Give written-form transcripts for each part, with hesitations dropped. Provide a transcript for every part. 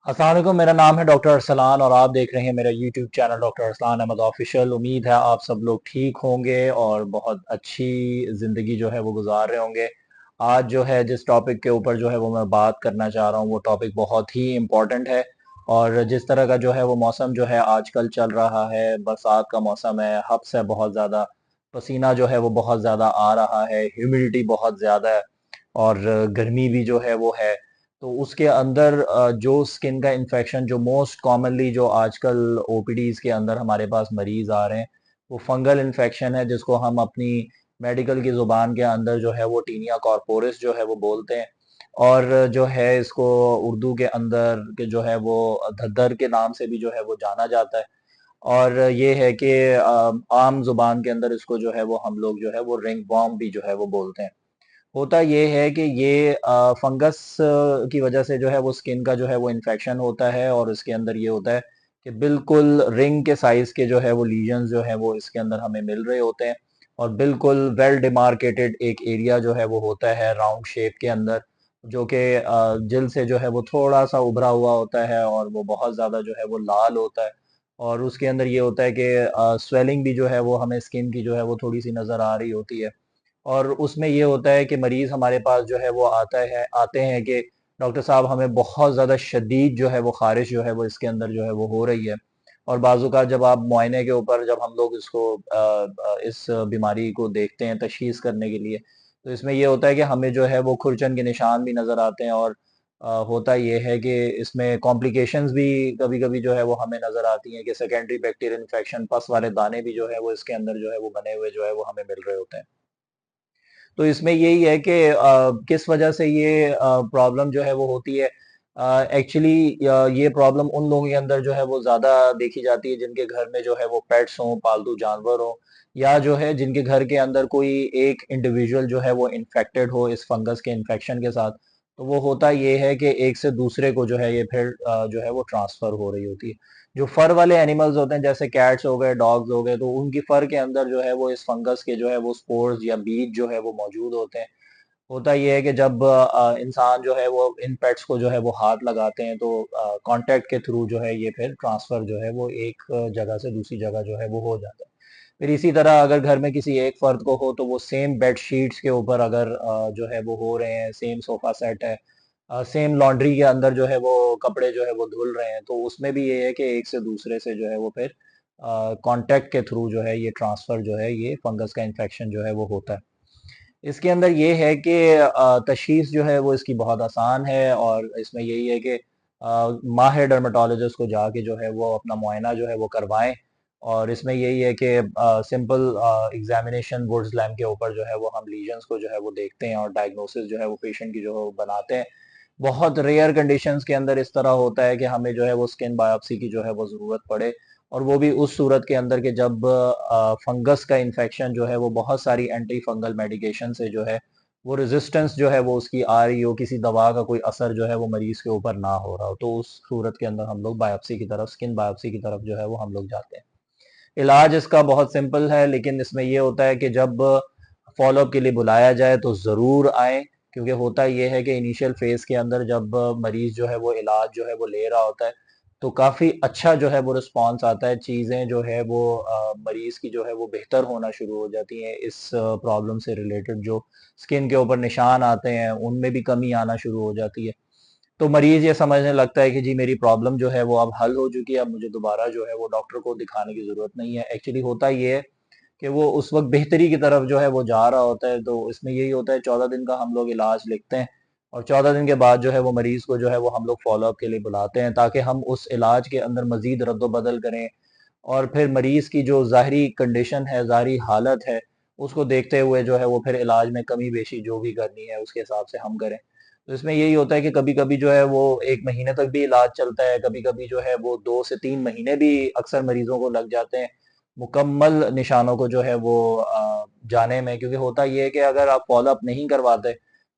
अस्सलाम वालेकुम। मेरा नाम है डॉक्टर अरसलान और आप देख रहे हैं मेरा YouTube channel doctor Arsalan Ahmed official. उम्मीद है आप सब लोग ठीक होंगे और बहुत अच्छी ज़िंदगी जो है वो गुजार रहे होंगे। आज जो है जिस टॉपिक के ऊपर जो है वो मैं बात करना चाह रहा हूँ वो टॉपिक बहुत ही इम्पोर्टेंट है। और जिस तरह का जो है वो मौसम जो है आजकल चल रहा है, बरसात का मौसम है, हब्स है बहुत ज़्यादा, पसीना जो है वो बहुत ज़्यादा आ रहा है, ह्यूमिडिटी बहुत ज़्यादा है और गर्मी भी जो है वो है। तो उसके अंदर जो स्किन का इन्फेक्शन जो मोस्ट कॉमनली जो आजकल ओपीडीज के अंदर हमारे पास मरीज आ रहे हैं वो फंगल इन्फेक्शन है, जिसको हम अपनी मेडिकल की जुबान के अंदर जो है वो टीनिया कॉर्पोरिस जो है वो बोलते हैं। और जो है इसको उर्दू के अंदर के जो है वो धद्दर के नाम से भी जो है वो जाना जाता है। और ये है कि आम जुबान के अंदर इसको जो है वो हम लोग जो है वो रिंग वर्म भी जो है वो बोलते हैं। होता ये है कि ये फंगस की वजह से जो है वो स्किन का जो है वो इन्फेक्शन होता है और इसके अंदर ये होता है कि बिल्कुल रिंग के साइज के जो है वो लीजन्स जो है वो इसके अंदर हमें मिल रहे होते हैं। और बिल्कुल वेल डिमार्केटेड एक एरिया जो है वो होता है राउंड शेप के अंदर, जो कि जिल से जो है वो थोड़ा सा उभरा हुआ होता है और वो बहुत ज़्यादा जो है वो लाल होता है। और उसके अंदर ये होता है कि स्वेलिंग भी जो है वो हमें स्किन की जो है वो थोड़ी सी नज़र आ रही होती है। और उसमें ये होता है कि मरीज़ हमारे पास जो है वो आते हैं कि डॉक्टर साहब हमें बहुत ज़्यादा शदीद जो है वो ख़ारिश जो है वो इसके अंदर जो है वो हो रही है। और बाज़ जब आप मुआयने के ऊपर जब हम लोग इसको इस बीमारी को देखते हैं तशख़ीस करने के लिए, तो इसमें ये होता है कि हमें जो है वो खुरचन के निशान भी नज़र आते हैं। और होता ये है कि इसमें कॉम्प्लिकेशंस भी कभी-कभी जो है वो हमें नज़र आती हैं कि सेकेंडरी बैक्टीरियल इन्फेक्शन, पस वाले दाने भी जो है वो इसके अंदर जो है वो बने हुए जो है वो हमें मिल रहे होते हैं। तो इसमें यही है कि किस वजह से ये प्रॉब्लम जो है वो होती है। एक्चुअली ये प्रॉब्लम उन लोगों के अंदर जो है वो ज़्यादा देखी जाती है जिनके घर में जो है वो पेट्स हों, पालतू जानवर हों, या जो है जिनके घर के अंदर कोई एक इंडिविजुअल जो है वो इन्फेक्टेड हो इस फंगस के इन्फेक्शन के साथ। तो वो होता ये है कि एक से दूसरे को जो है ये फिर जो है वो ट्रांसफ़र हो रही होती है। जो फर वाले एनिमल्स होते हैं जैसे कैट्स हो गए, डॉग्स हो गए, तो उनकी फर के अंदर जो है वो इस फंगस के जो है वो स्पोर्स या बीज जो है वो मौजूद होते हैं। होता ये है कि जब इंसान जो है वो इन पेट्स को जो है वो हाथ लगाते हैं तो कांटेक्ट के थ्रू जो है ये फिर ट्रांसफर जो है वो एक जगह से दूसरी जगह जो है वो हो जाता है। फिर इसी तरह अगर घर में किसी एक फर्द को हो तो वो सेम बेड शीट्स के ऊपर अगर जो है वो हो रहे हैं, सेम सोफा सेट है, सेम लॉन्ड्री के अंदर जो है वो कपड़े जो है वो धुल रहे हैं, तो उसमें भी ये है कि एक से दूसरे से जो है वो फिर कांटेक्ट के थ्रू जो है ये ट्रांसफर जो है ये फंगस का इन्फेक्शन जो है वो होता है। इसके अंदर ये है कि तशख़ीस जो है वो इसकी बहुत आसान है और इसमें यही है कि माहिर डर्मेटोलॉजिस्ट को जाके जो है वो अपना मुआयना जो है वो करवाएं। और इसमें यही है कि सिंपल एग्जामिनेशन वुड्स लैम्प के ऊपर जो है वो हम लीजन्स को जो है वो देखते हैं और डायग्नोसिस जो है वो पेशेंट की जो है वो बनाते हैं। बहुत रेयर कंडीशंस के अंदर इस तरह होता है कि हमें जो है वो स्किन बायोप्सी की जो है वो ज़रूरत पड़े, और वो भी उस सूरत के अंदर के जब फंगस का इन्फेक्शन जो है वो बहुत सारी एंटी फंगल मेडिकेशन से जो है वो रेजिस्टेंस जो है वो उसकी आ रही हो, किसी दवा का कोई असर जो है वो मरीज के ऊपर ना हो रहा हो, तो उस सूरत के अंदर हम लोग बायोप्सी की तरफ, स्किन बायोप्सी की तरफ जो है वो हम लोग जाते हैं। इलाज इसका बहुत सिंपल है, लेकिन इसमें ये होता है कि जब फॉलोअप के लिए बुलाया जाए तो ज़रूर आएँ, क्योंकि होता ये है कि इनिशियल फ़ेज़ के अंदर जब मरीज़ जो है वो इलाज जो है वो ले रहा होता है, तो काफ़ी अच्छा जो है वो रिस्पॉन्स आता है। चीज़ें जो है वो मरीज़ की जो है वो बेहतर होना शुरू हो जाती हैं। इस प्रॉब्लम से रिलेटेड जो स्किन के ऊपर निशान आते हैं, उनमें भी कमी आना शुरू हो जाती है। तो मरीज़ ये समझने लगता है कि जी मेरी प्रॉब्लम जो है वो अब हल हो चुकी है, अब मुझे दोबारा जो है वो डॉक्टर को दिखाने की ज़रूरत नहीं है। एक्चुअली होता ये है कि वो उस वक़्त बेहतरी की तरफ जो है वो जा रहा होता है, तो इसमें यही होता है 14 दिन का हम लोग इलाज लिखते हैं और 14 दिन के बाद जो है वो मरीज़ को जो है वो हम लोग फ़ॉलो-अप के लिए बुलाते हैं, ताकि हम उस इलाज के अंदर मज़ीद रद्द-ओ-बदल करें और फिर मरीज़ की जो ज़ाहिरी कंडीशन है, ज़ाहिरी हालत है, उसको देखते हुए जो है वो फिर इलाज में कमी-बेशी जो भी करनी है उसके हिसाब से हम करें। तो इसमें यही होता है कि कभी-कभी जो है वो 1 महीने तक भी इलाज चलता है, कभी-कभी जो है वो 2 से 3 महीने भी अक्सर मरीज़ों को लग जाते हैं, मुकम्मल निशानों को जो है वो जाने में। क्योंकि होता ये है कि अगर आप फ़ॉलो-अप नहीं करवाते,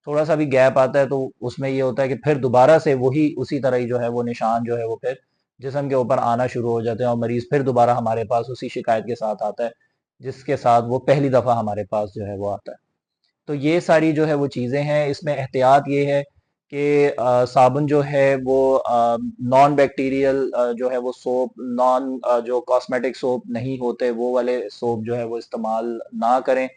थोड़ा-सा भी गैप आता है, तो उसमें ये होता है कि फिर दोबारा से वही उसी तरह ही जो है वो निशान जो है वो फिर जिस्म के ऊपर आना शुरू हो जाते हैं और मरीज़ फिर दोबारा हमारे पास उसी शिकायत के साथ आता है, जिसके साथ वो पहली दफ़ा हमारे पास जो है वो आता है। तो ये सारी जो है वो चीज़ें हैं, इसमें एहतियात ये है कि साबुन जो है वो नॉन बैक्टीरियल जो है वो सोप, नॉन जो कॉस्मेटिक सोप नहीं होते वो वाले सोप जो है वो इस्तेमाल ना करें।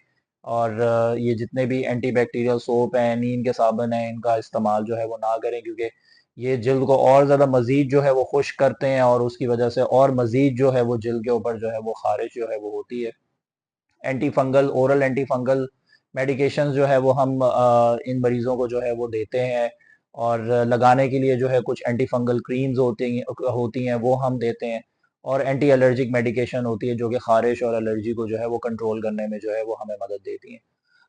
और ये जितने भी एंटी बैक्टीरियल सोप हैं, नीम के साबुन हैं, इनका इस्तेमाल जो है वो ना करें, क्योंकि ये जल्द को और ज़्यादा मजीद जो है वो खुश्क करते हैं और उसकी वजह से और मजीद जो है वो जल्द के ऊपर जो है वो खारिश जो है वो होती है। Anti fungal, oral anti fungal medication जो है वो हम इन मरीजों को जो है वो देते हैं। और लगाने के लिए जो है कुछ एंटी फंगल क्रीम्स होती हैं वो हम देते हैं। और एंटी एलर्जिक मेडिकेशन होती है जो कि खारिश और एलर्जी को जो है वो कंट्रोल करने में जो है वो हमें मदद देती हैं।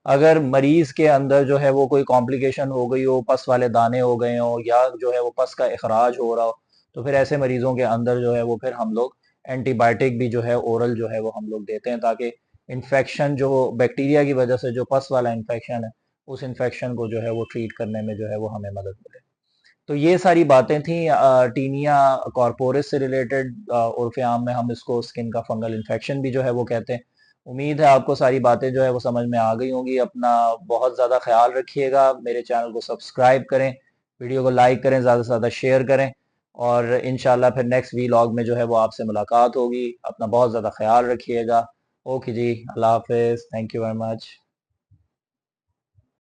अगर मरीज के अंदर जो है वो कोई कॉम्प्लिकेशन हो गई हो, पस वाले दाने हो गए हो, या जो है वो पस का इखराज हो रहा हो, तो फिर ऐसे मरीजों के अंदर जो है वो फिर हम लोग एंटीबायोटिक भी जो है ओरल जो है वो हम लोग देते हैं, ताकि इन्फेक्शन जो बैक्टीरिया की वजह से जो पस वाला इन्फेक्शन है, उस इन्फेक्शन को जो है वो ट्रीट करने में जो है वो हमें मदद मिले। तो ये सारी बातें थी टीनिया कॉर्पोरिस से रिलेटेड। उर्फ आम में हम इसको स्किन का फंगल इन्फेक्शन भी जो है वो कहते हैं। उम्मीद है आपको सारी बातें जो है वो समझ में आ गई होंगी। अपना बहुत ज़्यादा ख्याल रखिएगा, मेरे चैनल को सब्सक्राइब करें, वीडियो को लाइक करें, ज़्यादा से ज़्यादा शेयर करें। और इंशाल्लाह फिर नेक्स्ट वीलॉग में जो है वो आपसे मुलाकात होगी। अपना बहुत ज़्यादा ख्याल रखिएगा। ओके जी, अल्लाह हाफिज़, थैंक यू वेरी मच।